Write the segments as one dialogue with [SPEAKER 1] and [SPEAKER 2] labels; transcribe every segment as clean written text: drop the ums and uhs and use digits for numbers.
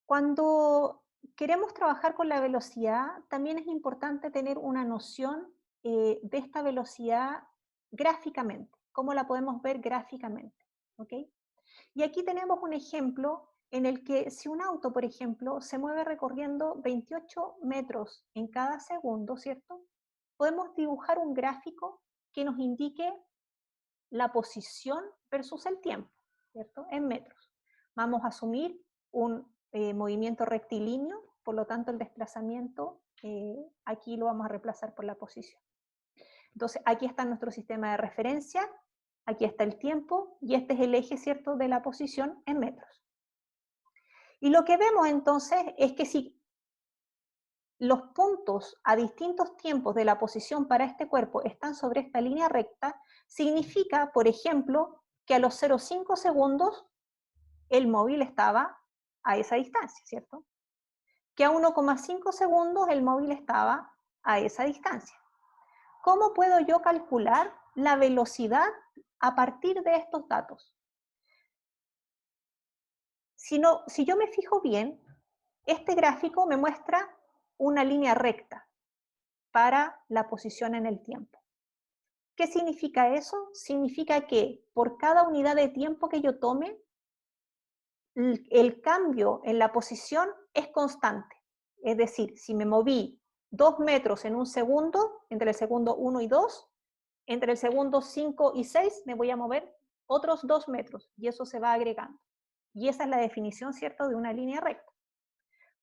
[SPEAKER 1] Cuando queremos trabajar con la velocidad, también es importante tener una noción de esta velocidad gráficamente, cómo la podemos ver gráficamente, ¿ok? Y aquí tenemos un ejemplo en el que si un auto, por ejemplo, se mueve recorriendo 28 metros en cada segundo, ¿cierto? Podemos dibujar un gráfico que nos indique la posición versus el tiempo, ¿cierto? En metros. Vamos a asumir un movimiento rectilíneo, por lo tanto el desplazamiento aquí lo vamos a reemplazar por la posición. Entonces aquí está nuestro sistema de referencia, aquí está el tiempo y este es el eje, ¿cierto?, de la posición en metros. Y lo que vemos entonces es que si los puntos a distintos tiempos de la posición para este cuerpo están sobre esta línea recta, significa, por ejemplo, que a los 0,5 segundos el móvil estaba a esa distancia, ¿cierto? Que a 1,5 segundos el móvil estaba a esa distancia. ¿Cómo puedo yo calcular la velocidad a partir de estos datos? Si yo me fijo bien, este gráfico me muestra una línea recta para la posición en el tiempo. ¿Qué significa eso? Significa que por cada unidad de tiempo que yo tome, el cambio en la posición es constante. Es decir, si me moví 2 metros en un segundo, entre el segundo 1 y 2, entre el segundo 5 y 6 me voy a mover otros 2 metros y eso se va agregando. Y esa es la definición, ¿cierto?, de una línea recta.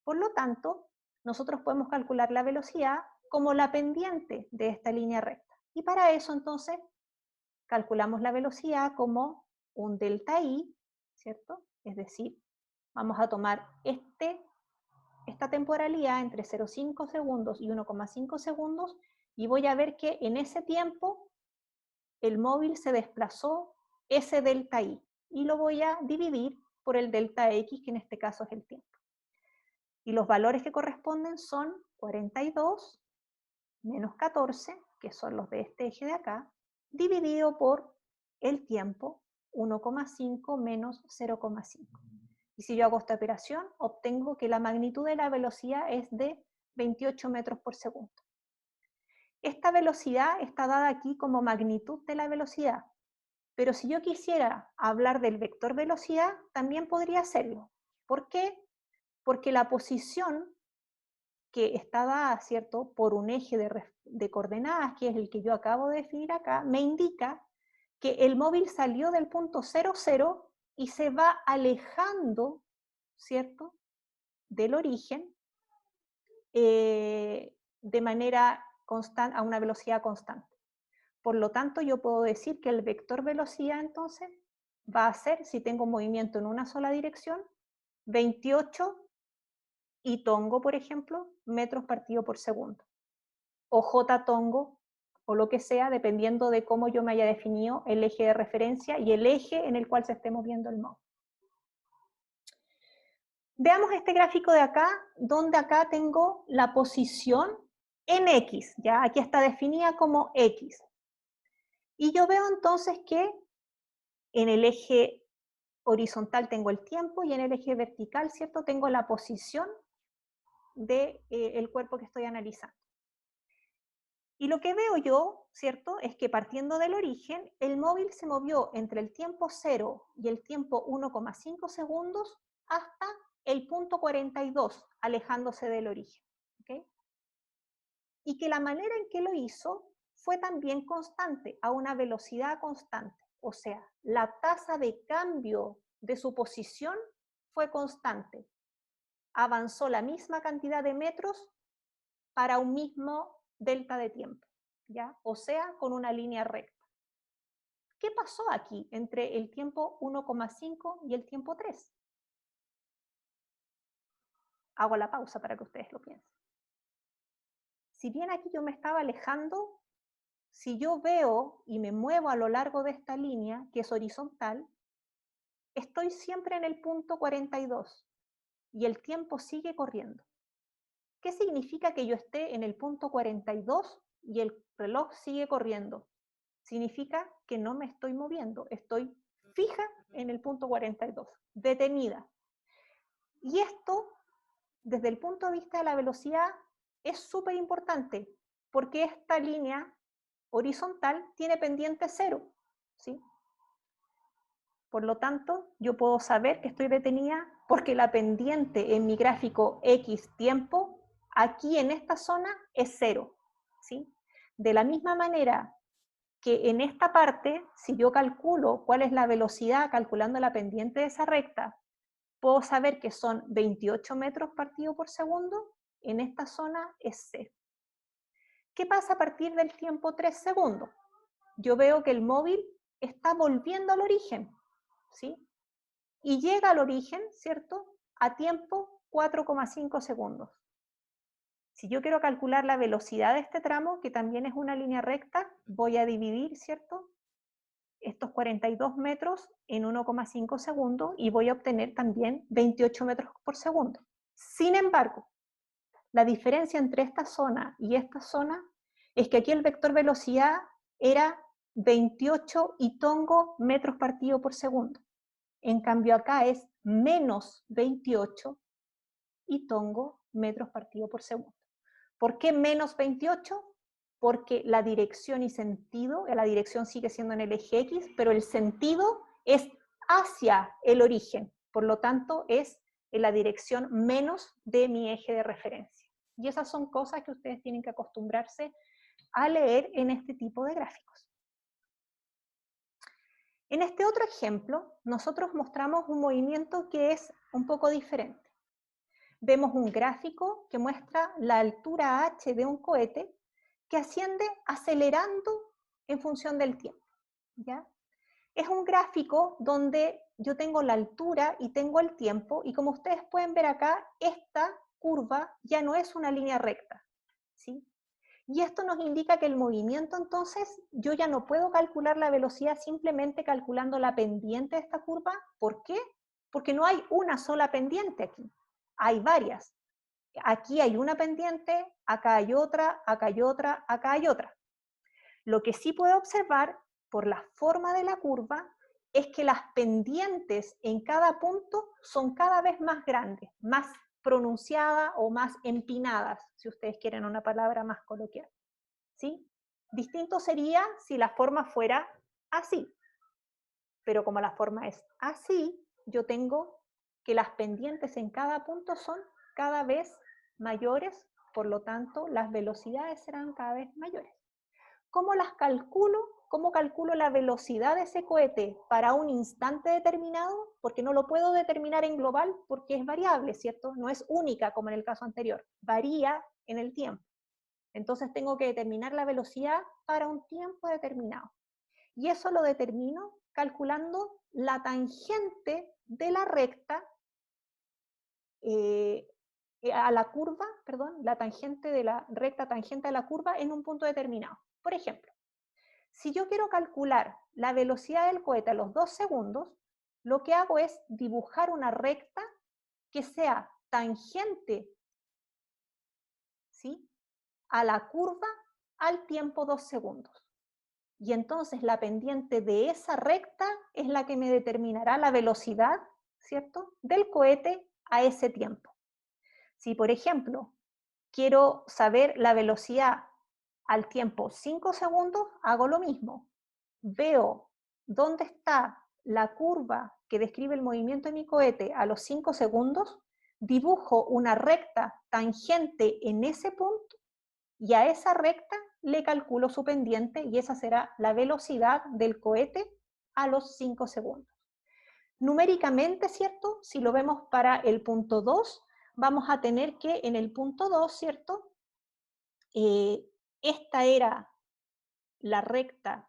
[SPEAKER 1] Por lo tanto, nosotros podemos calcular la velocidad como la pendiente de esta línea recta. Y para eso, entonces, calculamos la velocidad como un delta I, ¿cierto? Es decir, vamos a tomar esta temporalidad entre 0,5 segundos y 1,5 segundos y voy a ver que en ese tiempo el móvil se desplazó ese delta I y lo voy a dividir por el delta X, que en este caso es el tiempo. Y los valores que corresponden son 42 menos 14, que son los de este eje de acá, dividido por el tiempo, 1,5 menos 0,5. Y si yo hago esta operación, obtengo que la magnitud de la velocidad es de 28 metros por segundo. Esta velocidad está dada aquí como magnitud de la velocidad, pero si yo quisiera hablar del vector velocidad, también podría hacerlo. ¿Por qué? Porque la posición que está dada, ¿cierto?, por un eje de coordenadas, que es el que yo acabo de definir acá, me indica que el móvil salió del punto 0, 0 y se va alejando, ¿cierto?, del origen de manera constante, a una velocidad constante. Por lo tanto, yo puedo decir que el vector velocidad entonces va a ser, si tengo un movimiento en una sola dirección, 28 y tongo, por ejemplo, metros partido por segundo. O J tongo, o lo que sea, dependiendo de cómo yo me haya definido el eje de referencia y el eje en el cual se esté moviendo el móvil. Veamos este gráfico de acá, donde acá tengo la posición en X, ya aquí está definida como X. Y yo veo entonces que en el eje horizontal tengo el tiempo y en el eje vertical, ¿cierto?, tengo la posición del cuerpo que estoy analizando. Y lo que veo yo, ¿cierto?, es que partiendo del origen, el móvil se movió entre el tiempo 0 y el tiempo 1,5 segundos hasta el punto 42, alejándose del origen. ¿Okay? Y que la manera en que lo hizo fue también constante, a una velocidad constante. O sea, la tasa de cambio de su posición fue constante. Avanzó la misma cantidad de metros para un mismo delta de tiempo, ¿ya? O sea, con una línea recta. ¿Qué pasó aquí entre el tiempo 1,5 y el tiempo 3? Hago la pausa para que ustedes lo piensen. Si bien aquí yo me estaba alejando, si yo veo y me muevo a lo largo de esta línea, que es horizontal, estoy siempre en el punto 42 y el tiempo sigue corriendo. ¿Qué significa que yo esté en el punto 42 y el reloj sigue corriendo? Significa que no me estoy moviendo, estoy fija en el punto 42, detenida. Y esto desde el punto de vista de la velocidad, es súper importante, porque esta línea horizontal tiene pendiente 0, ¿sí? Por lo tanto, yo puedo saber que estoy detenida porque la pendiente en mi gráfico X tiempo, aquí en esta zona, es 0, ¿sí? De la misma manera que en esta parte, si yo calculo cuál es la velocidad calculando la pendiente de esa recta, puedo saber que son 28 metros partido por segundo, en esta zona es 0. ¿Qué pasa a partir del tiempo 3 segundos? Yo veo que el móvil está volviendo al origen, ¿sí? Y llega al origen, ¿cierto?, a tiempo 4,5 segundos. Si yo quiero calcular la velocidad de este tramo, que también es una línea recta, voy a dividir, ¿cierto?, estos 42 metros en 1,5 segundos y voy a obtener también 28 metros por segundo. Sin embargo, la diferencia entre esta zona y esta zona es que aquí el vector velocidad era 28 y tongo metros partido por segundo. En cambio acá es menos 28 y tongo metros partido por segundo. ¿Por qué menos 28? Porque la dirección y sentido, la dirección sigue siendo en el eje X, pero el sentido es hacia el origen. Por lo tanto, es en la dirección menos de mi eje de referencia. Y esas son cosas que ustedes tienen que acostumbrarse a leer en este tipo de gráficos. En este otro ejemplo, nosotros mostramos un movimiento que es un poco diferente. Vemos un gráfico que muestra la altura h de un cohete que asciende acelerando en función del tiempo, ¿ya? Es un gráfico donde yo tengo la altura y tengo el tiempo, y como ustedes pueden ver acá, esta curva ya no es una línea recta, ¿sí? Y esto nos indica que el movimiento, entonces, yo ya no puedo calcular la velocidad simplemente calculando la pendiente de esta curva. ¿Por qué? Porque no hay una sola pendiente aquí, hay varias. Aquí hay una pendiente, acá hay otra, acá hay otra, acá hay otra. Lo que sí puedo observar por la forma de la curva es que las pendientes en cada punto son cada vez más grandes, más pronunciadas o más empinadas, si ustedes quieren una palabra más coloquial, ¿sí? Distinto sería si la forma fuera así, pero como la forma es así, yo tengo que las pendientes en cada punto son cada vez mayores, por lo tanto, las velocidades serán cada vez mayores. ¿Cómo las calculo? ¿Cómo calculo la velocidad de ese cohete para un instante determinado? Porque no lo puedo determinar en global porque es variable, ¿cierto? No es única como en el caso anterior, varía en el tiempo. Entonces tengo que determinar la velocidad para un tiempo determinado. Y eso lo determino calculando la tangente de la recta a la curva, perdón, la tangente de la recta tangente a la curva en un punto determinado. Por ejemplo, si yo quiero calcular la velocidad del cohete a los 2 segundos, lo que hago es dibujar una recta que sea tangente, ¿sí?, a la curva al tiempo 2 segundos. Y entonces la pendiente de esa recta es la que me determinará la velocidad, ¿cierto?, del cohete a ese tiempo. Si, por ejemplo, quiero saber la velocidad al tiempo 5 segundos, hago lo mismo. Veo dónde está la curva que describe el movimiento de mi cohete a los 5 segundos, dibujo una recta tangente en ese punto y a esa recta le calculo su pendiente y esa será la velocidad del cohete a los 5 segundos. Numéricamente, ¿cierto? Si lo vemos para el punto 2, vamos a tener que en el punto 2, ¿cierto? Esta era la recta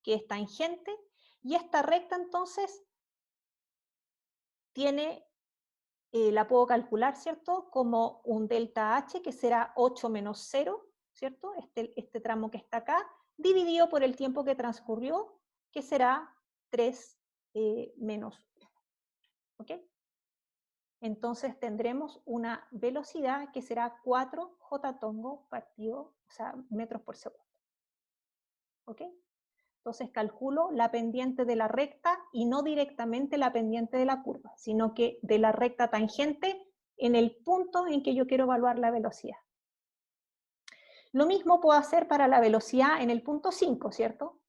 [SPEAKER 1] que es tangente, y esta recta entonces tiene, la puedo calcular, ¿cierto?, como un delta H, que será 8 menos 0, ¿cierto?, este tramo que está acá, dividido por el tiempo que transcurrió, que será 3 menos 1, ¿ok? Entonces tendremos una velocidad que será 4 J tongo partido, o sea, metros por segundo, ¿ok? Entonces calculo la pendiente de la recta y no directamente la pendiente de la curva, sino que de la recta tangente en el punto en que yo quiero evaluar la velocidad. Lo mismo puedo hacer para la velocidad en el punto 5, ¿cierto?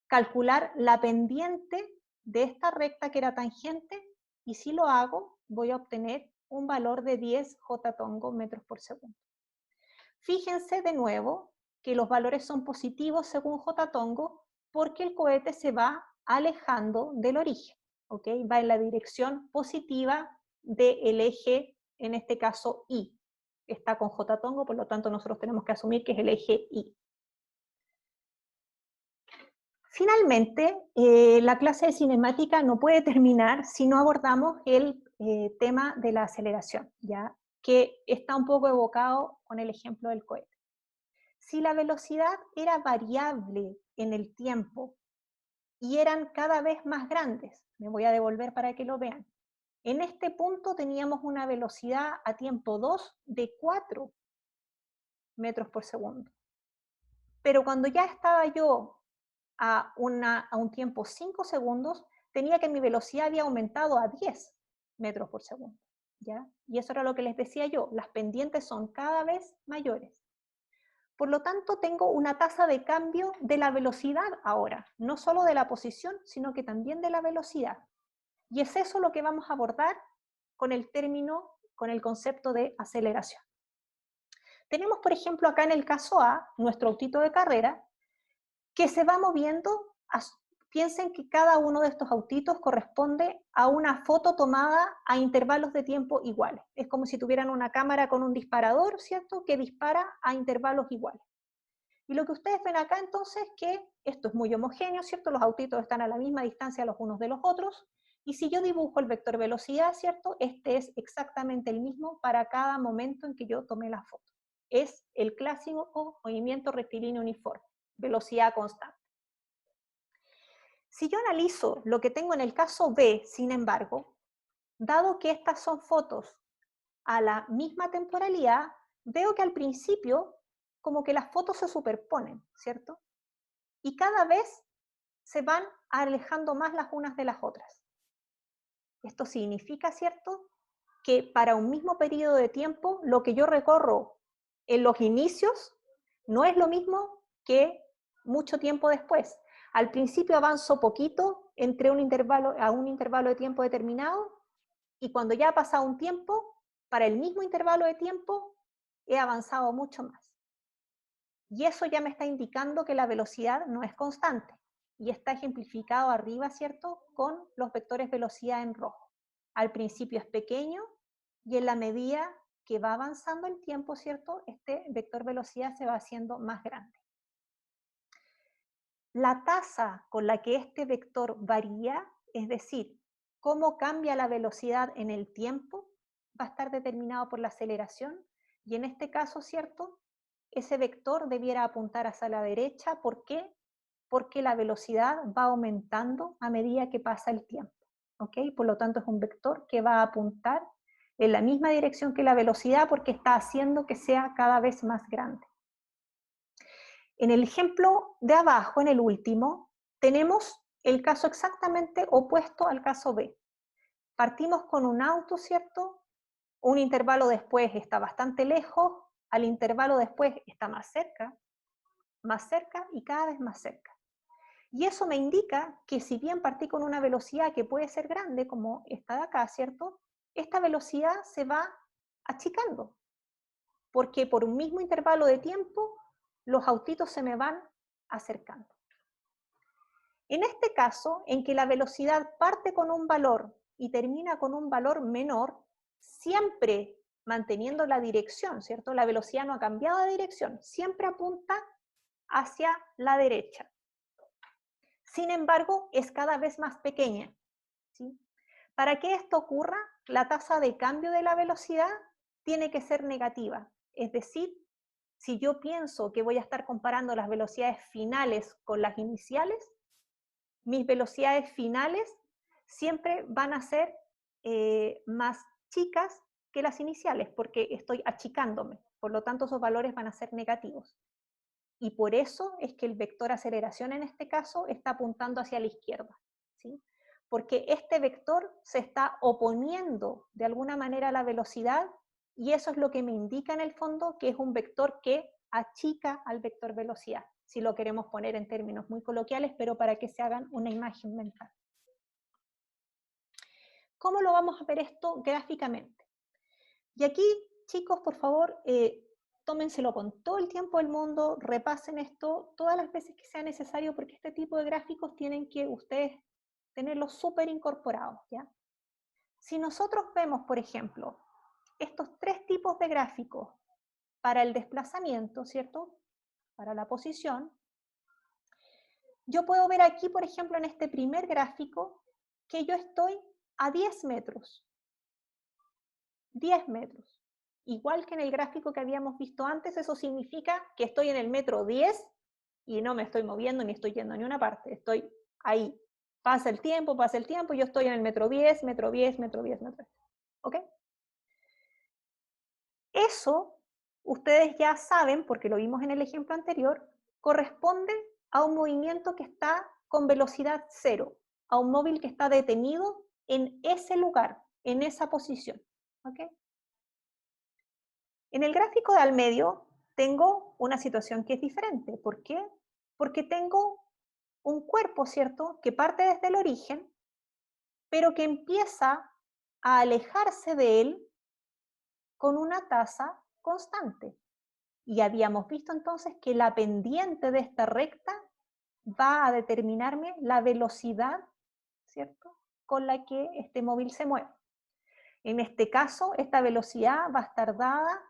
[SPEAKER 1] Calcular la pendiente de esta recta que era tangente, y si lo hago, voy a obtener un valor de 10 j-tongo metros por segundo. Fíjense de nuevo que los valores son positivos según j-tongo porque el cohete se va alejando del origen, ¿ok? Va en la dirección positiva del eje, en este caso Y. Está con j-tongo, por lo tanto nosotros tenemos que asumir que es el eje Y. Finalmente, la clase de cinemática no puede terminar si no abordamos el tema de la aceleración, ¿ya? Que está un poco evocado con el ejemplo del cohete. Si la velocidad era variable en el tiempo y eran cada vez más grandes, me voy a devolver para que lo vean, en este punto teníamos una velocidad a tiempo 2 de 4 metros por segundo. Pero cuando ya estaba yo a un tiempo 5 segundos, tenía que mi velocidad había aumentado a 10 metros por segundo, ¿ya? Y eso era lo que les decía yo, las pendientes son cada vez mayores. Por lo tanto, tengo una tasa de cambio de la velocidad ahora, no solo de la posición, sino que también de la velocidad. Y es eso lo que vamos a abordar con el término, con el concepto de aceleración. Tenemos, por ejemplo, acá en el caso A, nuestro autito de carrera, que se va moviendo, piensen que cada uno de estos autitos corresponde a una foto tomada a intervalos de tiempo iguales. Es como si tuvieran una cámara con un disparador, ¿cierto?, que dispara a intervalos iguales. Y lo que ustedes ven acá entonces es que esto es muy homogéneo, ¿cierto? Los autitos están a la misma distancia los unos de los otros, y si yo dibujo el vector velocidad, ¿cierto? Este es exactamente el mismo para cada momento en que yo tomé la foto. Es el clásico movimiento rectilíneo uniforme, velocidad constante. Si yo analizo lo que tengo en el caso B, sin embargo, dado que estas son fotos a la misma temporalidad, veo que al principio como que las fotos se superponen, ¿cierto? Y cada vez se van alejando más las unas de las otras. Esto significa, ¿cierto?, que para un mismo periodo de tiempo, lo que yo recorro en los inicios no es lo mismo que mucho tiempo después. Al principio avanzo poquito entre un intervalo de tiempo determinado, y cuando ya ha pasado un tiempo, para el mismo intervalo de tiempo, he avanzado mucho más. Y eso ya me está indicando que la velocidad no es constante. Y está ejemplificado arriba, ¿cierto?, con los vectores velocidad en rojo. Al principio es pequeño, y en la medida que va avanzando el tiempo, ¿cierto?, este vector velocidad se va haciendo más grande. La tasa con la que este vector varía, es decir, cómo cambia la velocidad en el tiempo, va a estar determinado por la aceleración, y en este caso, ¿cierto?, ese vector debiera apuntar hacia la derecha. ¿Por qué? Porque la velocidad va aumentando a medida que pasa el tiempo, ¿ok? Por lo tanto, es un vector que va a apuntar en la misma dirección que la velocidad porque está haciendo que sea cada vez más grande. En el ejemplo de abajo, en el último, tenemos el caso exactamente opuesto al caso B. Partimos con un auto, ¿cierto? Un intervalo después está bastante lejos, al intervalo después está más cerca y cada vez más cerca. Y eso me indica que si bien partí con una velocidad que puede ser grande, como esta de acá, ¿cierto?, esta velocidad se va achicando, porque por un mismo intervalo de tiempo, los autitos se me van acercando. En este caso, en que la velocidad parte con un valor y termina con un valor menor, siempre manteniendo la dirección, ¿cierto? La velocidad no ha cambiado de dirección, siempre apunta hacia la derecha. Sin embargo, es cada vez más pequeña, ¿sí? Para que esto ocurra, la tasa de cambio de la velocidad tiene que ser negativa. Es decir, si yo pienso que voy a estar comparando las velocidades finales con las iniciales, mis velocidades finales siempre van a ser más chicas que las iniciales, porque estoy achicándome. Por lo tanto, esos valores van a ser negativos. Y por eso es que el vector aceleración en este caso está apuntando hacia la izquierda, ¿sí? Porque este vector se está oponiendo de alguna manera a la velocidad y eso es lo que me indica en el fondo que es un vector que achica al vector velocidad, si lo queremos poner en términos muy coloquiales, pero para que se hagan una imagen mental. ¿Cómo lo vamos a ver esto gráficamente? Y aquí, chicos, por favor, tómenselo con todo el tiempo del mundo, repasen esto todas las veces que sea necesario, porque este tipo de gráficos tienen que ustedes tenerlos súper incorporados, ¿ya? Si nosotros vemos, por ejemplo, estos tres tipos de gráficos para el desplazamiento, ¿cierto? Para la posición, yo puedo ver aquí, por ejemplo, en este primer gráfico, que yo estoy a 10 metros. 10 metros. Igual que en el gráfico que habíamos visto antes, eso significa que estoy en el metro 10 y no me estoy moviendo ni estoy yendo a ninguna parte. Estoy ahí. Pasa el tiempo, yo estoy en el metro 10, metro 10, metro 10, metro 10. ¿Ok? Eso, ustedes ya saben, porque lo vimos en el ejemplo anterior, corresponde a un movimiento que está con velocidad cero, a un móvil que está detenido en ese lugar, en esa posición. ¿Ok? En el gráfico de al medio tengo una situación que es diferente. ¿Por qué? Porque tengo un cuerpo, ¿cierto?, que parte desde el origen, pero que empieza a alejarse de él con una tasa constante. Y habíamos visto entonces que la pendiente de esta recta va a determinarme la velocidad, ¿cierto?, con la que este móvil se mueve. En este caso, esta velocidad va a estar dada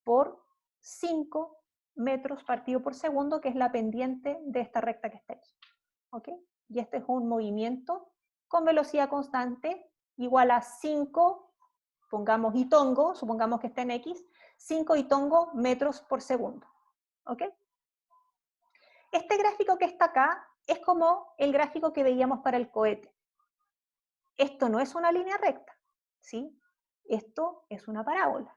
[SPEAKER 1] por 5 metros partido por segundo, que es la pendiente de esta recta que está aquí. ¿Ok? Y este es un movimiento con velocidad constante igual a 5, pongamos hitongo, supongamos que está en X, 5 hitongo metros por segundo. ¿Ok? Este gráfico que está acá es como el gráfico que veíamos para el cohete. Esto no es una línea recta, ¿sí? Esto es una parábola.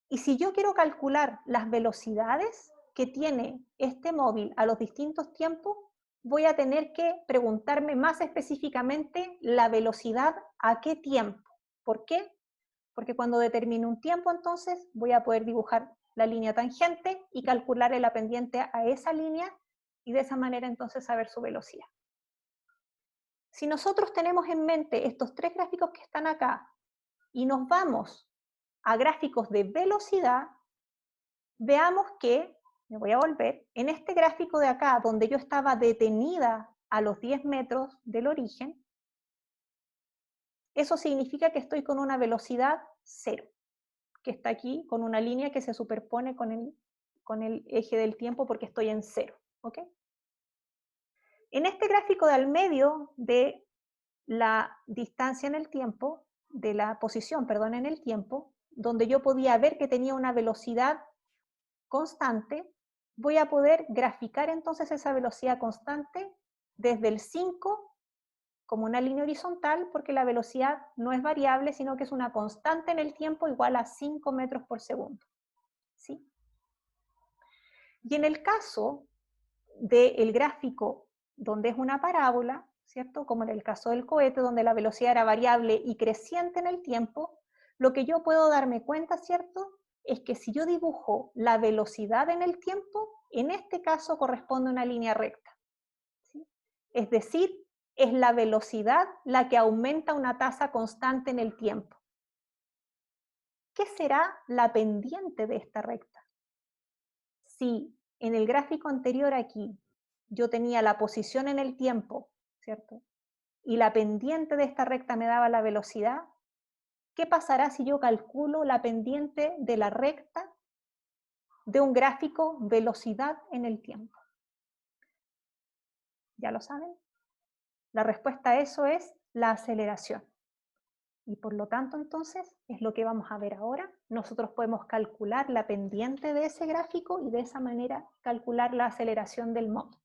[SPEAKER 1] Y si yo quiero calcular las velocidades que tiene este móvil a los distintos tiempos, voy a tener que preguntarme más específicamente la velocidad a qué tiempo. ¿Por qué? Porque cuando determine un tiempo, entonces voy a poder dibujar la línea tangente y calcularle la pendiente a esa línea y de esa manera entonces saber su velocidad. Si nosotros tenemos en mente estos tres gráficos que están acá y nos vamos a gráficos de velocidad, veamos que, me voy a volver, en este gráfico de acá, donde yo estaba detenida a los 10 metros del origen, eso significa que estoy con una velocidad cero, que está aquí con una línea que se superpone con el eje del tiempo porque estoy en cero. ¿Ok? En este gráfico de al medio de la distancia en el tiempo, de la posición, perdón, en el tiempo, donde yo podía ver que tenía una velocidad constante, voy a poder graficar entonces esa velocidad constante desde el 5 como una línea horizontal, porque la velocidad no es variable, sino que es una constante en el tiempo igual a 5 metros por segundo. ¿Sí? Y en el caso del gráfico donde es una parábola, ¿cierto? Como en el caso del cohete, donde la velocidad era variable y creciente en el tiempo, lo que yo puedo darme cuenta, ¿cierto?, es que si yo dibujo la velocidad en el tiempo, en este caso corresponde a una línea recta. ¿Sí? Es decir, es la velocidad la que aumenta una tasa constante en el tiempo. ¿Qué será la pendiente de esta recta? Si en el gráfico anterior aquí yo tenía la posición en el tiempo, ¿cierto?, y la pendiente de esta recta me daba la velocidad, ¿qué pasará si yo calculo la pendiente de la recta de un gráfico velocidad en el tiempo? ¿Ya lo saben? La respuesta a eso es la aceleración. Y por lo tanto, entonces, es lo que vamos a ver ahora. Nosotros podemos calcular la pendiente de ese gráfico y de esa manera calcular la aceleración del móvil.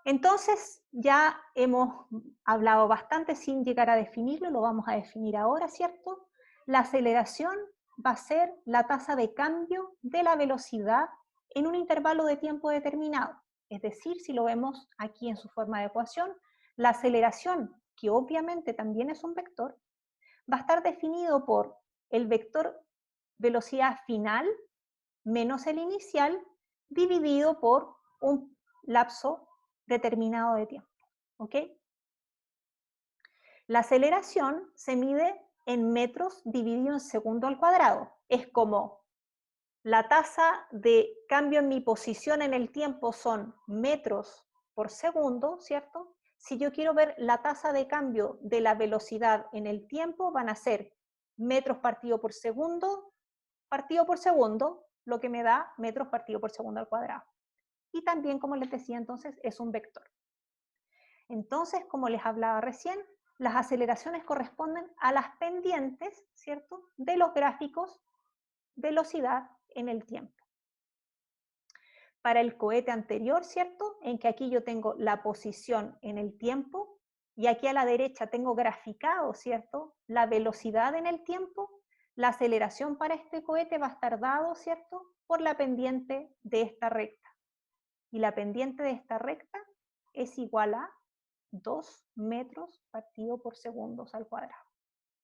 [SPEAKER 1] Entonces, ya hemos hablado bastante sin llegar a definirlo, lo vamos a definir ahora, ¿cierto? La aceleración va a ser la tasa de cambio de la velocidad en un intervalo de tiempo determinado. Es decir, si lo vemos aquí en su forma de ecuación, la aceleración, que obviamente también es un vector, va a estar definido por el vector velocidad final menos el inicial dividido por un lapso determinado de tiempo. ¿Ok? La aceleración se mide en metros dividido en segundo al cuadrado. Es como la tasa de cambio en mi posición en el tiempo son metros por segundo, ¿cierto? Si yo quiero ver la tasa de cambio de la velocidad en el tiempo, van a ser metros partido por segundo, lo que me da metros partido por segundo al cuadrado. Y también, como les decía entonces, es un vector. Entonces, como les hablaba recién, las aceleraciones corresponden a las pendientes, ¿cierto?, de los gráficos velocidad en el tiempo. Para el cohete anterior, ¿cierto?, en que aquí yo tengo la posición en el tiempo y aquí a la derecha tengo graficado, ¿cierto?, la velocidad en el tiempo, la aceleración para este cohete va a estar dado, ¿cierto?, por la pendiente de esta recta. Y la pendiente de esta recta es igual a 2 metros partido por segundos al cuadrado.